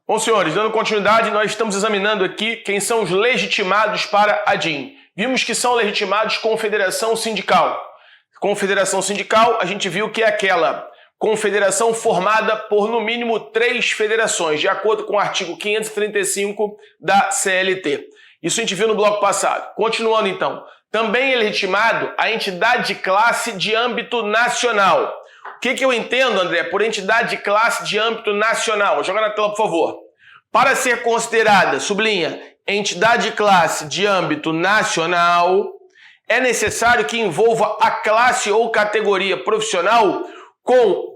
Bom, senhores, dando continuidade, nós estamos examinando aqui quem são os legitimados para a DIN. Vimos que são legitimados confederação sindical. Confederação sindical, a gente viu que é aquela confederação formada por, no mínimo, 3 federações, de acordo com o artigo 535 da CLT. Isso a gente viu no bloco passado. Continuando, então. Também é legitimado a entidade de classe de âmbito nacional. O que eu entendo, André, por entidade de classe de âmbito nacional? Joga na tela, por favor. Para ser considerada, sublinha, entidade de classe de âmbito nacional, é necessário que envolva a classe ou categoria profissional com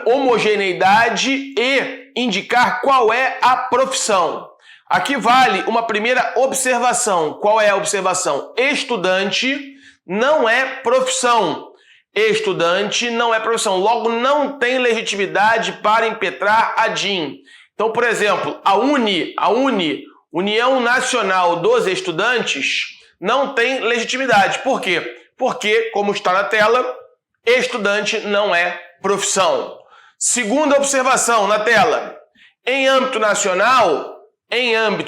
homogeneidade e indicar qual é a profissão. Aqui vale uma primeira observação. Qual é a observação? Estudante não é profissão. Estudante não é profissão. Logo, não tem legitimidade para impetrar a DIN. Então, por exemplo, a União Nacional dos Estudantes, não tem legitimidade. Por quê? Porque, como está na tela, estudante não é profissão. Segunda observação na tela. Em âmbito nacional,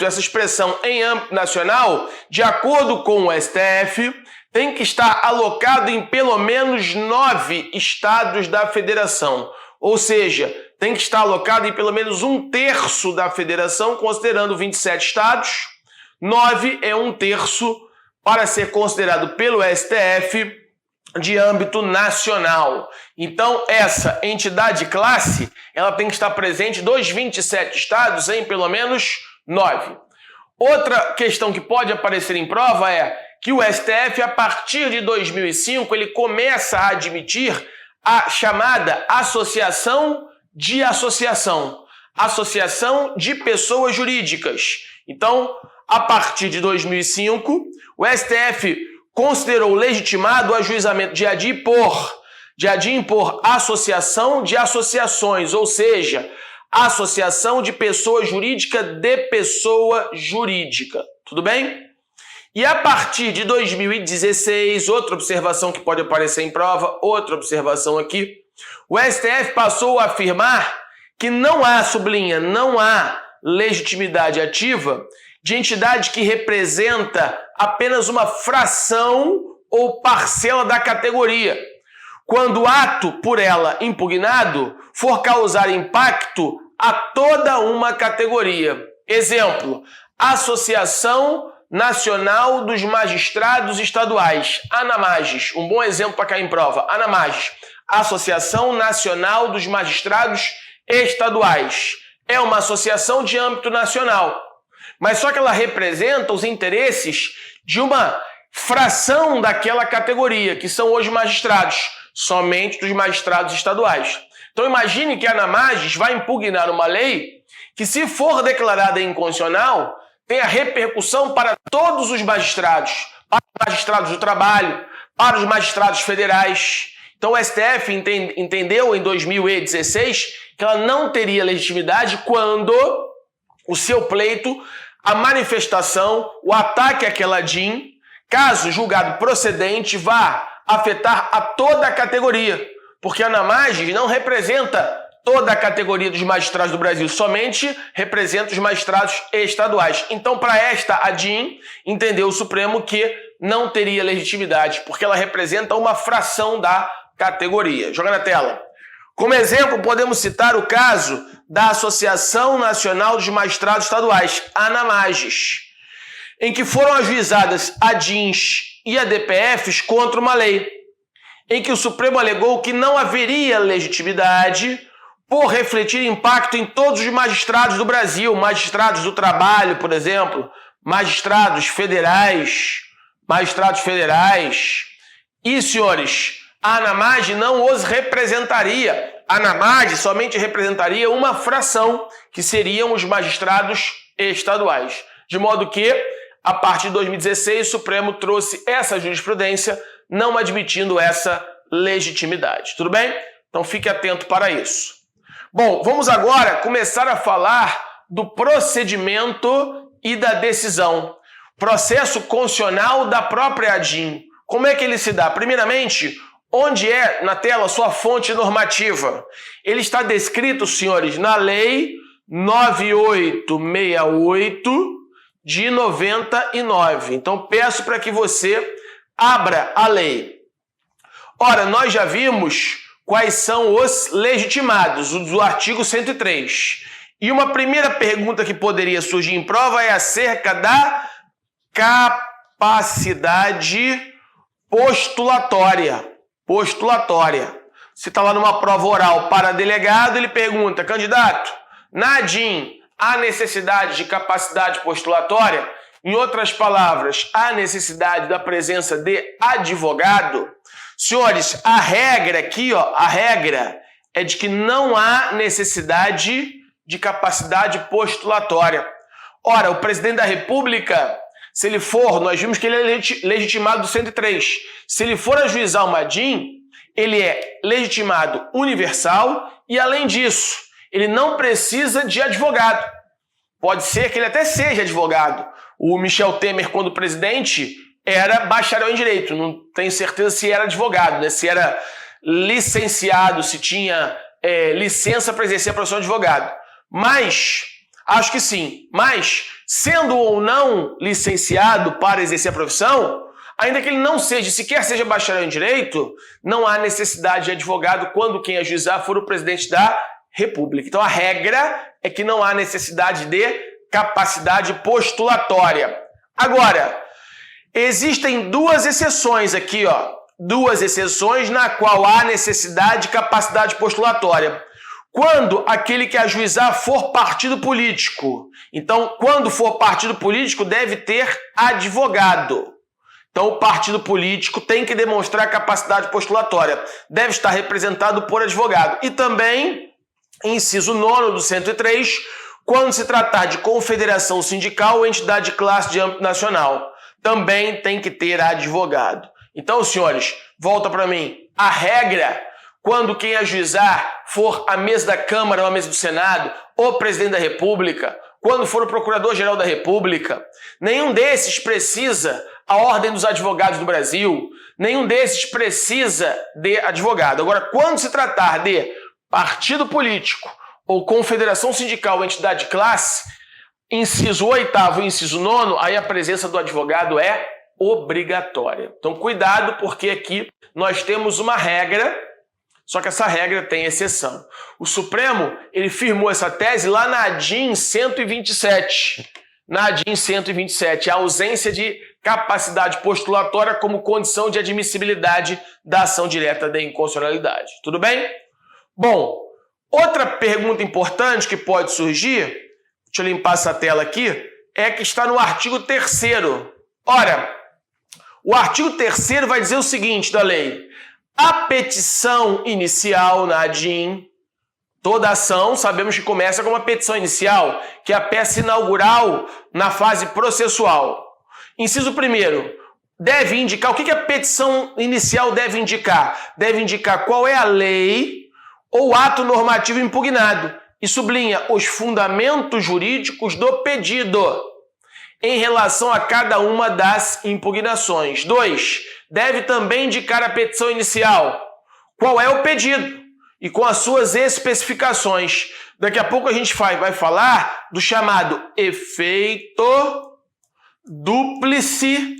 essa expressão em âmbito nacional, de acordo com o STF, tem que estar alocado em pelo menos 9 estados da federação. Ou seja, tem que estar alocado em pelo menos 1/3 da federação, considerando 27 estados. 9 é 1/3 para ser considerado pelo STF de âmbito nacional. Então, essa entidade de classe, ela tem que estar presente dos 27 estados em pelo menos 9. Outra questão que pode aparecer em prova é que o STF, a partir de 2005, ele começa a admitir a chamada associação de associação. Associação de pessoas jurídicas. Então, a partir de 2005, o STF considerou legitimado o ajuizamento de ADIM por associação de associações, ou seja, associação de pessoa jurídica de pessoa jurídica. Tudo bem? E a partir de 2016, outra observação que pode aparecer em prova, outra observação aqui, o STF passou a afirmar que não há legitimidade ativa de entidade que representa apenas uma fração ou parcela da categoria, quando o ato por ela impugnado for causar impacto a toda uma categoria. Exemplo, Associação Nacional dos Magistrados Estaduais, ANAMAGES, um bom exemplo para cair em prova, ANAMAGES, Associação Nacional dos Magistrados Estaduais, é uma associação de âmbito nacional, mas só que ela representa os interesses de uma fração daquela categoria, que são hoje magistrados, somente dos magistrados estaduais. Então imagine que a ANAMAGES vai impugnar uma lei que, se for declarada inconstitucional, tem a repercussão para todos os magistrados, para os magistrados do trabalho, para os magistrados federais. Então o STF entendeu em 2016 que ela não teria legitimidade quando o seu pleito, a manifestação, o ataque àquela DIN, caso julgado procedente, vá afetar a toda a categoria, porque a ANAMAGES não representa toda a categoria dos magistrados do Brasil, somente representa os magistrados estaduais. Então, para esta, a DIN entendeu o Supremo que não teria legitimidade, porque ela representa uma fração da categoria. Joga na tela. Como exemplo, podemos citar o caso da Associação Nacional dos Magistrados Estaduais, ANAMAGES, em que foram ajuizadas a DINs e a DPFs contra uma lei, em que o Supremo alegou que não haveria legitimidade por refletir impacto em todos os magistrados do Brasil, magistrados do trabalho, por exemplo, magistrados federais. E, senhores, a ANAMAGES não os representaria. A ANAMAGES somente representaria uma fração, que seriam os magistrados estaduais. De modo que, a partir de 2016, o Supremo trouxe essa jurisprudência, não admitindo essa legitimidade. Tudo bem? Então fique atento para isso. Bom, vamos agora começar a falar do procedimento e da decisão. Processo constitucional da própria ADIM. Como é que ele se dá? Primeiramente, onde é na tela sua fonte normativa? Ele está descrito, senhores, na Lei 9868 de 99. Então, peço para que você abra a lei. Ora, nós já vimos quais são os legitimados, o do artigo 103. E uma primeira pergunta que poderia surgir em prova é acerca da capacidade postulatória. Se está lá numa prova oral para delegado, ele pergunta, candidato, na ADIM, há necessidade de capacidade postulatória? Em outras palavras, há necessidade da presença de advogado? Senhores, a regra aqui, a regra é de que não há necessidade de capacidade postulatória. Ora, o presidente da República, se ele for, nós vimos que ele é legitimado do 103. Se ele for ajuizar uma ADIM, ele é legitimado universal e, além disso, ele não precisa de advogado. Pode ser que ele até seja advogado. O Michel Temer, quando presidente, era bacharel em Direito. Não tenho certeza se era advogado, né? Se era licenciado, se tinha licença para exercer a profissão de advogado. Mas, acho que sim. Mas, sendo ou não licenciado para exercer a profissão, ainda que ele não sequer seja bacharel em Direito, não há necessidade de advogado quando quem ajuizar for o presidente da República. Então, a regra é que não há necessidade de capacidade postulatória. Agora, existem duas exceções aqui, duas exceções na qual há necessidade de capacidade postulatória. Quando aquele que ajuizar for partido político. Então, quando for partido político, deve ter advogado. Então, o partido político tem que demonstrar capacidade postulatória. Deve estar representado por advogado. E também, inciso 9 do 103, quando se tratar de confederação sindical ou entidade de classe de âmbito nacional, também tem que ter advogado. Então, senhores, volta para mim. A regra, quando quem ajuizar for a mesa da Câmara ou a mesa do Senado, ou presidente da República, quando for o Procurador-Geral da República, nenhum desses precisa a Ordem dos Advogados do Brasil, nenhum desses precisa de advogado. Agora, quando se tratar de partido político ou confederação sindical ou entidade de classe, inciso 8º e inciso 9º, aí a presença do advogado é obrigatória. Então, cuidado, porque aqui nós temos uma regra, só que essa regra tem exceção. O Supremo, ele firmou essa tese lá na ADIM 127. Na ADIM 127, a ausência de capacidade postulatória como condição de admissibilidade da ação direta de inconstitucionalidade. Tudo bem? Bom, outra pergunta importante que pode surgir, deixa eu limpar essa tela aqui, é que está no artigo 3º. Ora, o artigo 3º vai dizer o seguinte da lei: a petição inicial na ADIM, toda ação, sabemos que começa com uma petição inicial, que é a peça inaugural na fase processual. Inciso 1º, deve indicar, o que a petição inicial deve indicar? Deve indicar qual é a lei ou ato normativo impugnado e sublinha os fundamentos jurídicos do pedido em relação a cada uma das impugnações. 2, deve também indicar a petição inicial, qual é o pedido e com as suas especificações. Daqui a pouco a gente vai falar do chamado efeito dúplice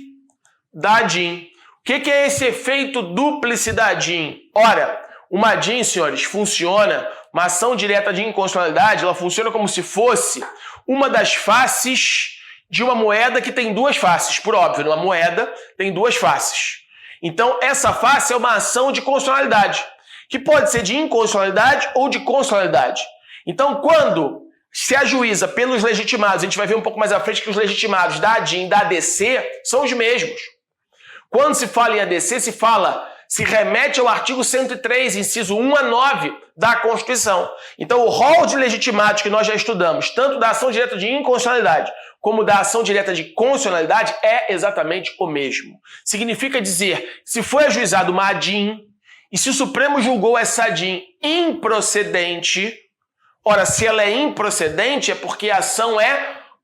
da ADIM. O que é esse efeito dúplice da ADIM? Ora, uma ADIM, senhores, funciona, uma ação direta de inconstitucionalidade, ela funciona como se fosse uma das faces de uma moeda que tem duas faces, por óbvio, uma moeda tem duas faces. Então, essa face é uma ação de constitucionalidade, que pode ser de inconstitucionalidade ou de constitucionalidade. Então, quando se ajuiza pelos legitimados, a gente vai ver um pouco mais à frente que os legitimados da ADIM e da ADC são os mesmos. Quando se fala em ADC, se remete ao artigo 103, inciso 1 a 9 da Constituição. Então, o rol de legitimados que nós já estudamos, tanto da ação direta de inconstitucionalidade como da ação direta de constitucionalidade, é exatamente o mesmo. Significa dizer, se foi ajuizado uma ADIM e se o Supremo julgou essa ADIM improcedente, ora, se ela é improcedente é porque a ação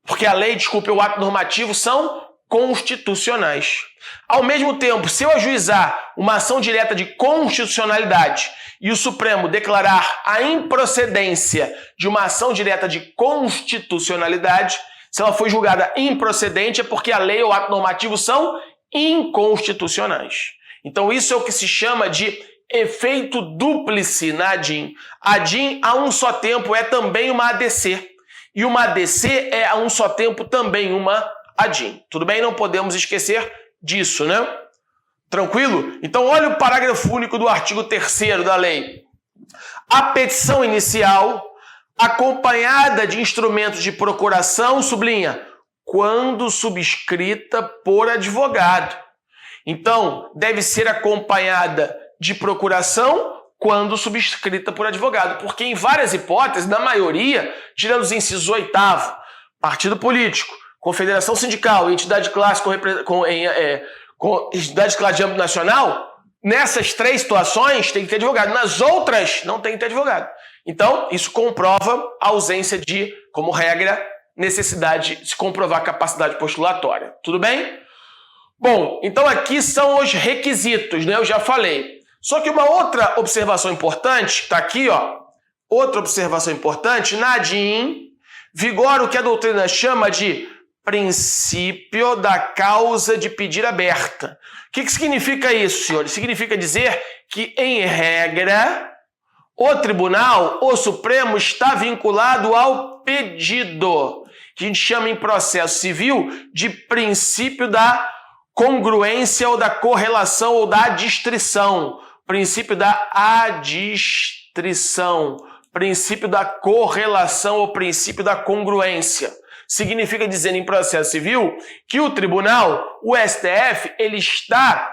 porque a lei, o ato normativo são constitucionais. Ao mesmo tempo, se eu ajuizar uma ação direta de constitucionalidade e o Supremo declarar a improcedência de uma ação direta de constitucionalidade, se ela foi julgada improcedente é porque a lei ou ato normativo são inconstitucionais. Então isso é o que se chama de efeito dúplice na ADIM. A ADIM a um só tempo é também uma ADC. E uma ADC é a um só tempo também uma ADIM. Tudo bem? Não podemos esquecer disso, né? Tranquilo? Então olha o parágrafo único do artigo 3º da lei. A petição inicial, acompanhada de instrumentos de procuração, sublinha, quando subscrita por advogado. Então, deve ser acompanhada de procuração quando subscrita por advogado, porque em várias hipóteses, na maioria, tirando os incisos 8º, partido político, confederação sindical, entidade de classe entidade de classe de âmbito nacional, nessas 3 situações tem que ter advogado, nas outras não tem que ter advogado. Então, isso comprova a ausência de, como regra, necessidade de se comprovar capacidade postulatória. Tudo bem? Bom, então aqui são os requisitos, né? Eu já falei. Só que uma outra observação importante, está aqui, ó. Outra observação importante, na ADIM, vigora o que a doutrina chama de princípio da causa de pedir aberta. O que significa isso, senhores? Significa dizer que, em regra, o tribunal, o Supremo, está vinculado ao pedido, que a gente chama em processo civil de princípio da congruência ou da correlação ou da adstrição. Princípio da adstrição. Princípio da correlação ou princípio da congruência. Significa dizer em processo civil que o tribunal, o STF, ele está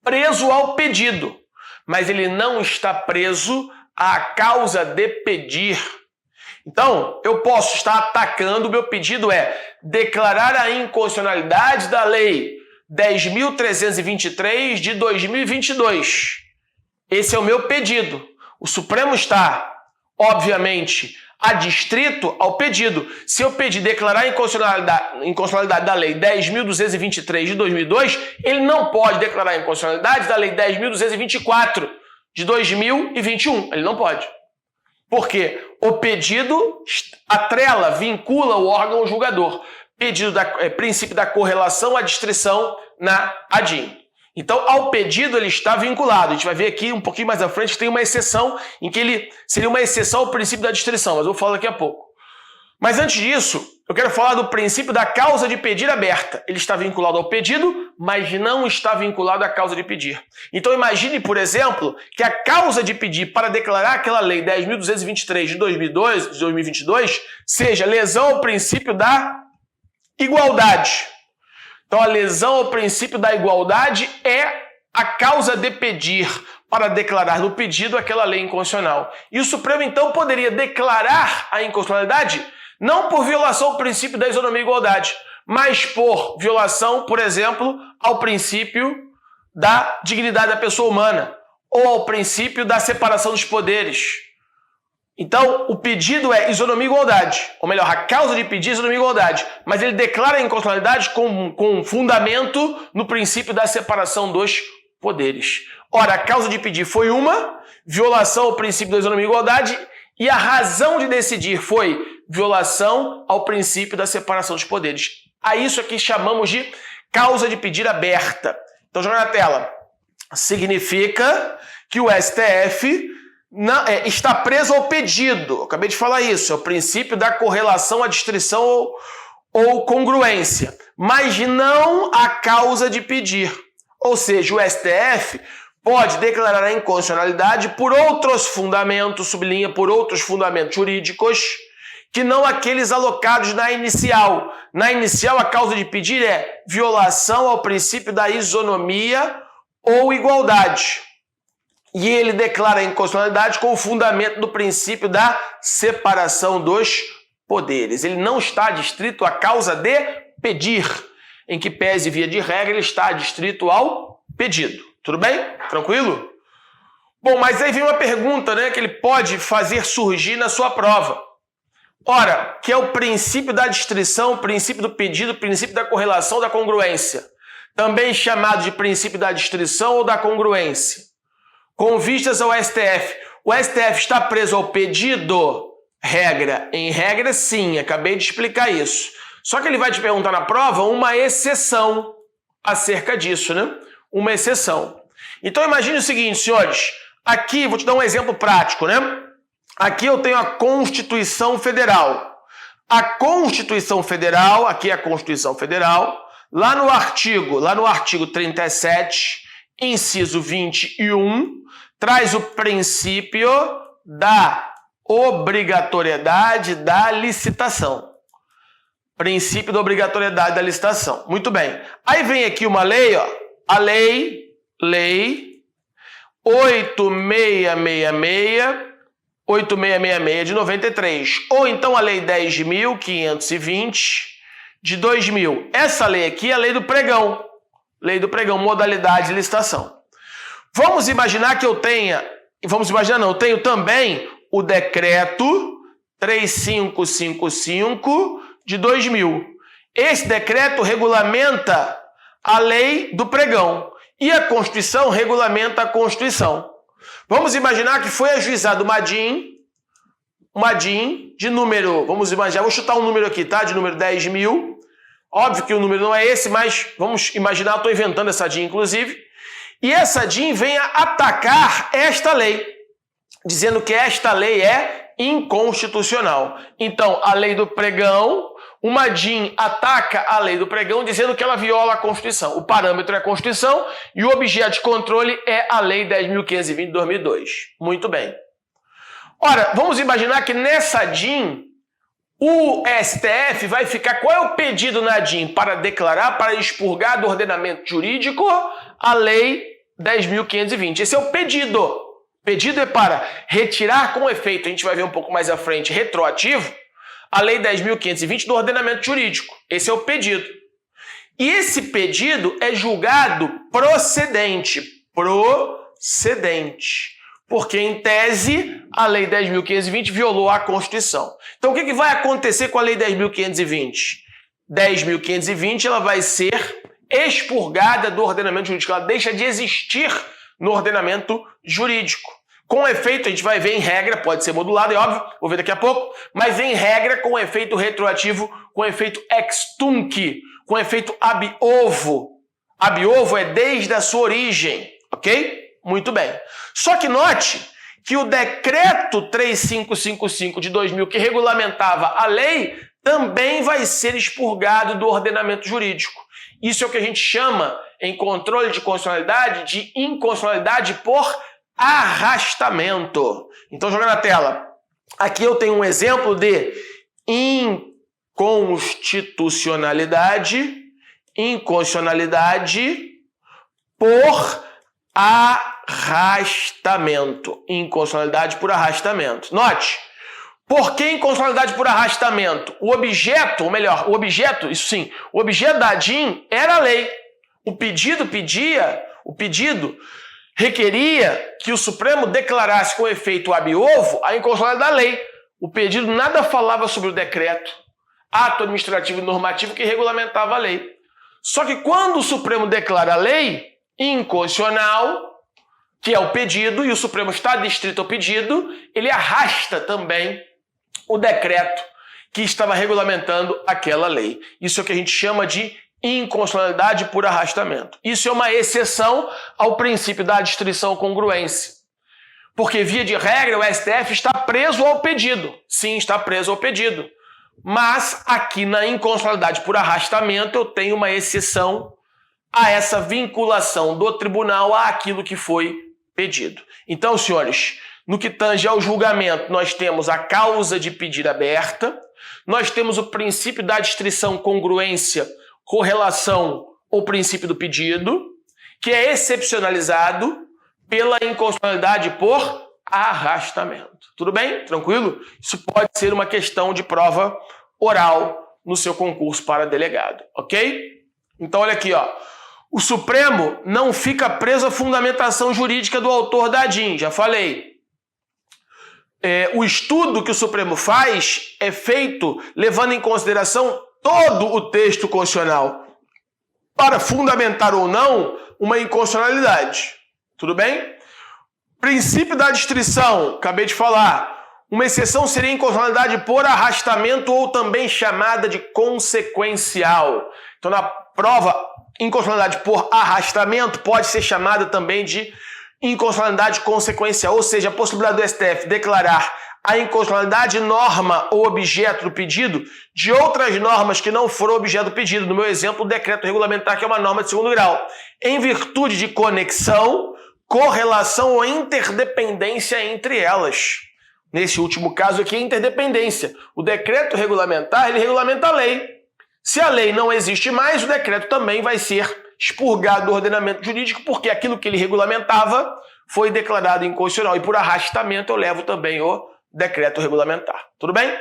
preso ao pedido, mas ele não está preso à causa de pedir. Então, eu posso estar atacando, o meu pedido é declarar a inconstitucionalidade da lei 10.323 de 2022. Esse é o meu pedido. O Supremo está, obviamente, adstrito ao pedido. Se eu pedir declarar a inconstitucionalidade da lei 10.223 de 2002, ele não pode declarar a inconstitucionalidade da lei 10.224 de 2021. Ele não pode. Porque o pedido atrela, vincula o órgão julgador. Princípio da correlação à adstrição na ADIM. Então, ao pedido ele está vinculado. A gente vai ver aqui um pouquinho mais à frente que tem uma exceção em que ele seria uma exceção ao princípio da adstrição, mas eu vou falar daqui a pouco. Mas antes disso, eu quero falar do princípio da causa de pedir aberta. Ele está vinculado ao pedido, mas não está vinculado à causa de pedir. Então imagine, por exemplo, que a causa de pedir para declarar aquela lei 10.223 de 2022 seja lesão ao princípio da igualdade. Então a lesão ao princípio da igualdade é a causa de pedir para declarar no pedido aquela lei inconstitucional. E o Supremo então poderia declarar a inconstitucionalidade não por violação ao princípio da isonomia e igualdade, mas por violação, por exemplo, ao princípio da dignidade da pessoa humana ou ao princípio da separação dos poderes. Então, o pedido é isonomia e igualdade, ou melhor, a causa de pedir é isonomia e igualdade, mas ele declara a inconstitucionalidade com fundamento no princípio da separação dos poderes. Ora, a causa de pedir foi uma, violação ao princípio da isonomia e igualdade, e a razão de decidir foi violação ao princípio da separação dos poderes. A isso aqui chamamos de causa de pedir aberta. Então, joga na tela. Significa que o STF está preso ao pedido. Eu acabei de falar isso. É o princípio da correlação, adstrição ou congruência. Mas não a causa de pedir. Ou seja, o STF pode declarar a inconstitucionalidade por outros fundamentos, sublinha, por outros fundamentos jurídicos, que não aqueles alocados na inicial. Na inicial, a causa de pedir é violação ao princípio da isonomia ou igualdade. E ele declara a inconstitucionalidade com o fundamento do princípio da separação dos poderes. Ele não está adstrito à causa de pedir, em que pese via de regra, ele está adstrito ao pedido. Tudo bem? Tranquilo? Bom, mas aí vem uma pergunta, né, que ele pode fazer surgir na sua prova. Ora, que é o princípio da distrição, o princípio do pedido, o princípio da correlação, da congruência. Também chamado de princípio da distrição ou da congruência. Com vistas ao STF. O STF está preso ao pedido? Regra. Em regra, sim. Acabei de explicar isso. Só que ele vai te perguntar na prova uma exceção acerca disso, né? Uma exceção. Então imagine o seguinte, senhores. Aqui, vou te dar um exemplo prático, né? Aqui eu tenho a Constituição Federal. A Constituição Federal, aqui é a Constituição Federal, lá no artigo 37, inciso 21, traz o princípio da obrigatoriedade da licitação. Princípio da obrigatoriedade da licitação. Muito bem. Aí vem aqui uma lei, ó, a lei 8666 de 93, ou então a lei 10.520 de 2000. Essa lei aqui é a lei do pregão. Lei do pregão, modalidade de licitação. Vamos imaginar que eu tenha, eu tenho também o decreto 3555 de 2000. Esse decreto regulamenta a lei do pregão e a Constituição regulamenta a Constituição. Vamos imaginar que foi ajuizado uma DIN de número, vou chutar um número aqui, tá? De número 10.000. Óbvio que o número não é esse, mas vamos imaginar, eu estou inventando essa DIN, inclusive. E essa DIN vem a atacar esta lei, dizendo que esta lei é inconstitucional. Então, a lei do pregão, uma DIN ataca a lei do pregão, dizendo que ela viola a Constituição. O parâmetro é a Constituição e o objeto de controle é a lei 10.520 de 2002. Muito bem. Ora, vamos imaginar que nessa DIN, o STF vai ficar... Qual é o pedido na DIN? Para declarar, para expurgar do ordenamento jurídico a lei 10.520. Esse é o pedido. O pedido é para retirar com efeito, a gente vai ver um pouco mais à frente, retroativo, a lei 10.520 do ordenamento jurídico. Esse é o pedido. E esse pedido é julgado procedente. Porque, em tese, a lei 10.520 violou a Constituição. Então, o que vai acontecer com a lei 10.520? 10.520 ela vai ser expurgada do ordenamento jurídico. Ela deixa de existir no ordenamento jurídico. Com efeito, a gente vai ver em regra, pode ser modulado, é óbvio, vou ver daqui a pouco, mas em regra com efeito retroativo, com efeito ex tunc, com efeito ab ovo. Ab ovo é desde a sua origem, ok? Muito bem. Só que note que o decreto 3555 de 2000, que regulamentava a lei, também vai ser expurgado do ordenamento jurídico. Isso é o que a gente chama, em controle de constitucionalidade, de inconstitucionalidade por arrastamento. Então, joga na tela. Aqui eu tenho um exemplo de inconstitucionalidade por arrastamento. Inconstitucionalidade por arrastamento. Note, por que inconstitucionalidade por arrastamento? O objeto da DIN era a lei. O pedido requeria que o Supremo declarasse com efeito ab ovo a inconstitucionalidade da lei. O pedido nada falava sobre o decreto, ato administrativo e normativo que regulamentava a lei. Só que quando o Supremo declara a lei inconstitucional, que é o pedido, e o Supremo está adstrito ao pedido, ele arrasta também o decreto que estava regulamentando aquela lei. Isso é o que a gente chama de inconstitucionalidade por arrastamento. Isso é uma exceção ao princípio da adstrição congruência. Porque, via de regra, o STF está preso ao pedido. Sim, está preso ao pedido. Mas, aqui na inconstitucionalidade por arrastamento, eu tenho uma exceção a essa vinculação do tribunal àquilo que foi pedido. Então, senhores, no que tange ao julgamento, nós temos a causa de pedir aberta, nós temos o princípio da adstrição congruência, correlação ou princípio do pedido, que é excepcionalizado pela inconstitucionalidade por arrastamento. Tudo bem? Tranquilo? Isso pode ser uma questão de prova oral no seu concurso para delegado, ok? Então, olha aqui, ó. O Supremo não fica preso à fundamentação jurídica do autor da DIN, já falei. o estudo que o Supremo faz é feito levando em consideração todo o texto constitucional para fundamentar ou não uma inconstitucionalidade. Tudo bem? Princípio da distrição, acabei de falar. Uma exceção seria inconstitucionalidade por arrastamento ou também chamada de consequencial. Então, na prova, inconstitucionalidade por arrastamento pode ser chamada também de inconstitucionalidade consequencial, ou seja, a possibilidade do STF declarar a inconstitucionalidade norma ou objeto do pedido de outras normas que não foram objeto do pedido. No meu exemplo, o decreto regulamentar, que é uma norma de segundo grau, em virtude de conexão, correlação ou interdependência entre elas. Nesse último caso aqui, é interdependência. O decreto regulamentar, ele regulamenta a lei. Se a lei não existe mais, o decreto também vai ser expurgado do ordenamento jurídico, porque aquilo que ele regulamentava foi declarado inconstitucional. E por arrastamento eu levo também o decreto regulamentar. Tudo bem?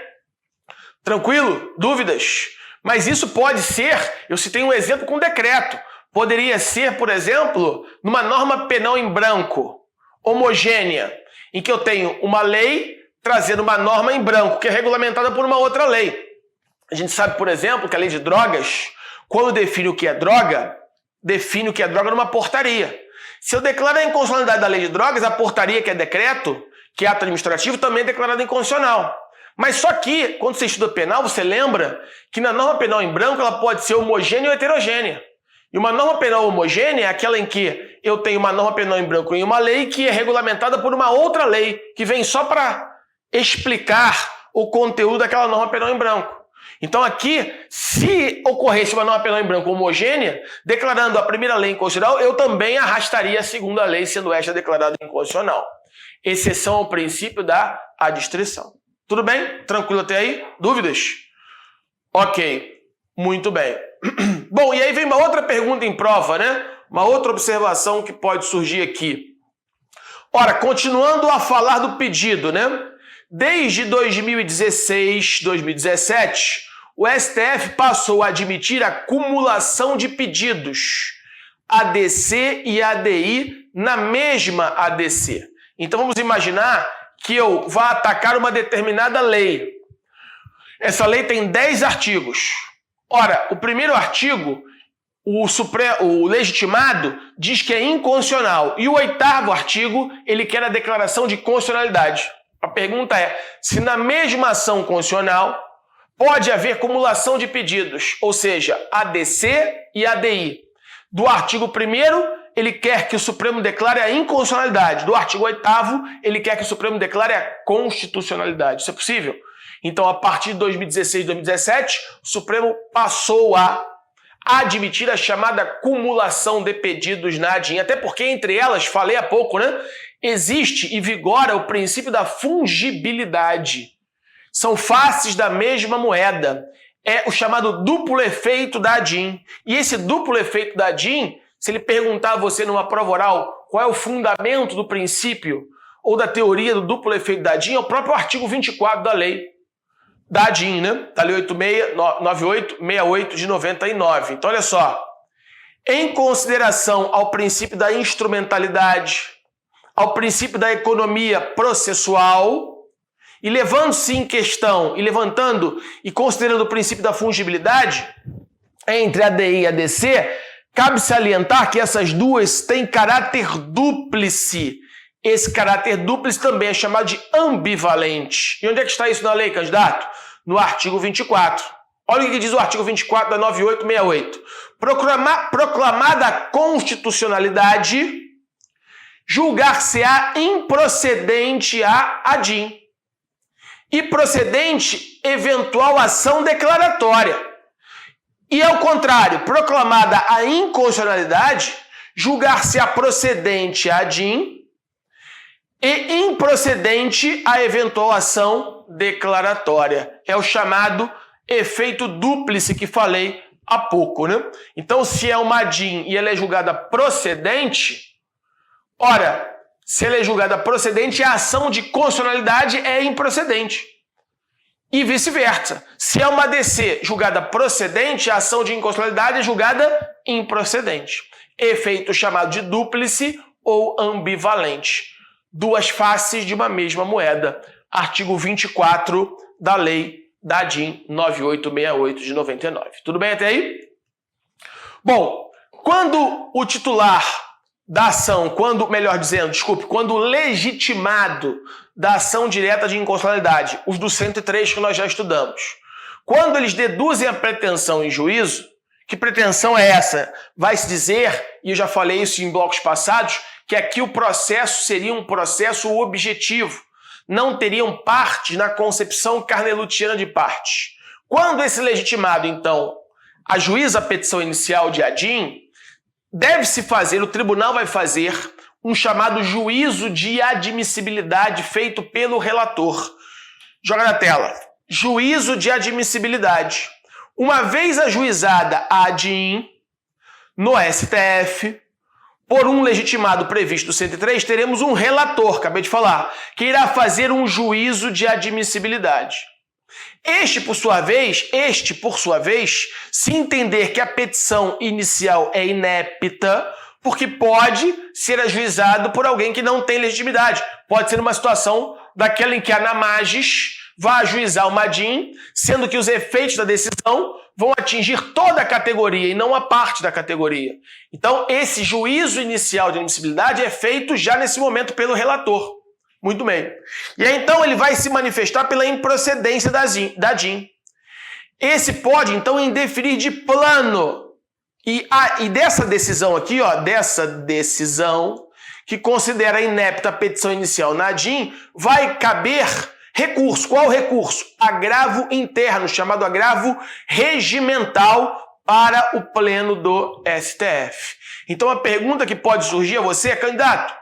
Tranquilo? Dúvidas? Mas isso pode ser, eu citei um exemplo com decreto. Poderia ser, por exemplo, numa norma penal em branco, homogênea, em que eu tenho uma lei trazendo uma norma em branco, que é regulamentada por uma outra lei. A gente sabe, por exemplo, que a lei de drogas, quando define o que é droga numa portaria. Se eu declaro a inconstitucionalidade da lei de drogas, a portaria, que é decreto, que é ato administrativo, também é declarada inconstitucional. Mas só que, quando você estuda penal, você lembra que na norma penal em branco ela pode ser homogênea ou heterogênea. E uma norma penal homogênea é aquela em que eu tenho uma norma penal em branco em uma lei que é regulamentada por uma outra lei, que vem só para explicar o conteúdo daquela norma penal em branco. Então aqui, se ocorresse uma norma penal em branco homogênea, declarando a primeira lei inconstitucional, eu também arrastaria a segunda lei, sendo esta declarada inconstitucional. Exceção ao princípio da adstrição. Tudo bem? Tranquilo até aí? Dúvidas? Ok. Muito bem. Bom, e aí vem uma outra pergunta em prova, né? Uma outra observação que pode surgir aqui. Ora, continuando a falar do pedido, né? Desde 2016, 2017, o STF passou a admitir a cumulação de pedidos ADC e ADI na mesma ADC. Então vamos imaginar que eu vá atacar uma determinada lei. Essa lei tem 10 artigos. Ora, o primeiro artigo, o legitimado diz que é inconstitucional. E o 8º artigo, ele quer a declaração de constitucionalidade. A pergunta é, se na mesma ação constitucional pode haver cumulação de pedidos, ou seja, ADC e ADI. Do artigo 1º, ele quer que o Supremo declare a inconstitucionalidade. Do artigo 8º, ele quer que o Supremo declare a constitucionalidade. Isso é possível? Então, a partir de 2016 e 2017, o Supremo passou a admitir a chamada cumulação de pedidos na ADIM. Até porque, entre elas, falei há pouco, né? Existe e vigora o princípio da fungibilidade. São faces da mesma moeda. É o chamado duplo efeito da ADIM. E esse duplo efeito da ADIM, se ele perguntar a você numa prova oral qual é o fundamento do princípio ou da teoria do duplo efeito da ADIM, é o próprio artigo 24 da lei da ADIM, né? Da Lei 9868 de 99. Então, olha só. Em consideração ao princípio da instrumentalidade, ao princípio da economia processual, e levando-se em questão, e levantando e considerando o princípio da fungibilidade entre ADI e ADC, cabe salientar que essas duas têm caráter dúplice. Esse caráter dúplice também é chamado de ambivalente. E onde é que está isso na lei, candidato? No artigo 24. Olha o que diz o artigo 24 da 9868. Proclamada a constitucionalidade, julgar-se-á improcedente a ADIM e procedente eventual ação declaratória. E ao contrário, proclamada a inconstitucionalidade, julgar-se-á procedente a ADIM e improcedente a eventual ação declaratória. É o chamado efeito dúplice que falei há pouco, né? Então, se é uma ADIM e ela é julgada procedente, ora, se ela é julgada procedente, a ação de constitucionalidade é improcedente. E vice-versa. Se é uma ADC julgada procedente, a ação de inconstitucionalidade é julgada improcedente. Efeito chamado de dúplice ou ambivalente. Duas faces de uma mesma moeda. artigo 24 da lei da ADIM 9868 de 99. Tudo bem até aí? Bom, quando o titular da ação, quando o legitimado da ação direta de inconstitucionalidade, os do 103 que nós já estudamos, quando eles deduzem a pretensão em juízo, que pretensão é essa? Vai se dizer, e eu já falei isso em blocos passados, que aqui o processo seria um processo objetivo, não teriam partes na concepção carnelutiana de partes. Quando esse legitimado, então, ajuiza a petição inicial de ADIM, deve-se fazer, o tribunal vai fazer um chamado juízo de admissibilidade feito pelo relator. Joga na tela. Juízo de admissibilidade. Uma vez ajuizada a ADIM no STF, por um legitimado previsto no 103, teremos um relator, acabei de falar, que irá fazer um juízo de admissibilidade. Este, por sua vez, se entender que a petição inicial é inepta, porque pode ser ajuizado por alguém que não tem legitimidade. Pode ser uma situação daquela em que a Anamagis vai ajuizar uma ADIM, sendo que os efeitos da decisão vão atingir toda a categoria e não a parte da categoria. Então, esse juízo inicial de admissibilidade é feito já nesse momento pelo relator. Muito bem. E aí, então, ele vai se manifestar pela improcedência da ADIM. Esse pode, então, indeferir de plano. E dessa decisão aqui, dessa decisão que considera inepta a petição inicial na ADIM, vai caber recurso. Qual recurso? Agravo interno, chamado agravo regimental para o pleno do STF. Então, a pergunta que pode surgir a você é, candidato,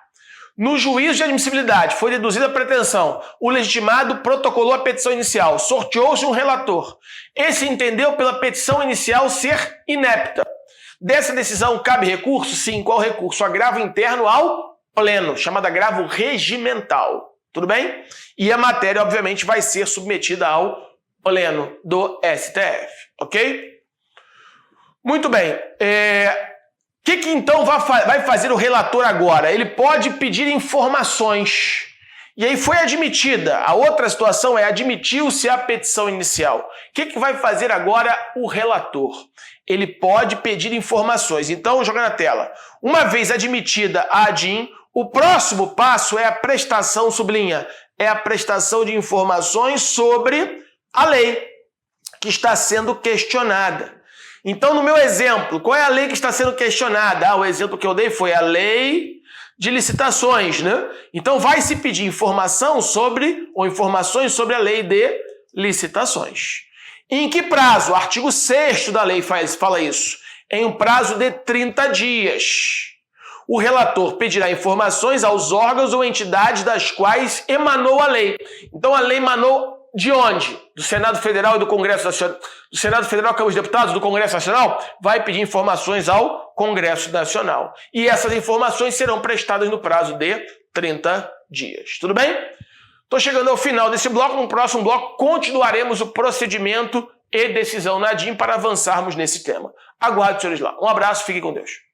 no juízo de admissibilidade foi deduzida a pretensão, o legitimado protocolou a petição inicial, sorteou-se um relator. Esse entendeu pela petição inicial ser inepta. Dessa decisão cabe recurso? Sim. Qual recurso? Agravo interno ao pleno, chamado agravo regimental. Tudo bem? E a matéria, obviamente, vai ser submetida ao pleno do STF. Ok? Muito bem. O que então vai fazer o relator agora? Ele pode pedir informações. E aí foi admitida. A outra situação é admitiu-se a petição inicial. O que vai fazer agora o relator? Ele pode pedir informações. Então, joga na tela. Uma vez admitida a ADIM, o próximo passo é a prestação, sublinha, é a prestação de informações sobre a lei que está sendo questionada. Então, no meu exemplo, qual é a lei que está sendo questionada? O exemplo que eu dei foi a lei de licitações, né? Então, vai se pedir informações sobre a lei de licitações. Em que prazo? O artigo 6º da lei fala isso. Em um prazo de 30 dias. O relator pedirá informações aos órgãos ou entidades das quais emanou a lei. Então, a lei emanou de onde? Do Senado Federal e do Congresso Nacional. Do Senado Federal, Câmara dos Deputados, do Congresso Nacional? Vai pedir informações ao Congresso Nacional. E essas informações serão prestadas no prazo de 30 dias. Tudo bem? Estou chegando ao final desse bloco. No próximo bloco, continuaremos o procedimento e decisão na ADIM para avançarmos nesse tema. Aguardo os senhores lá. Um abraço, fiquem com Deus.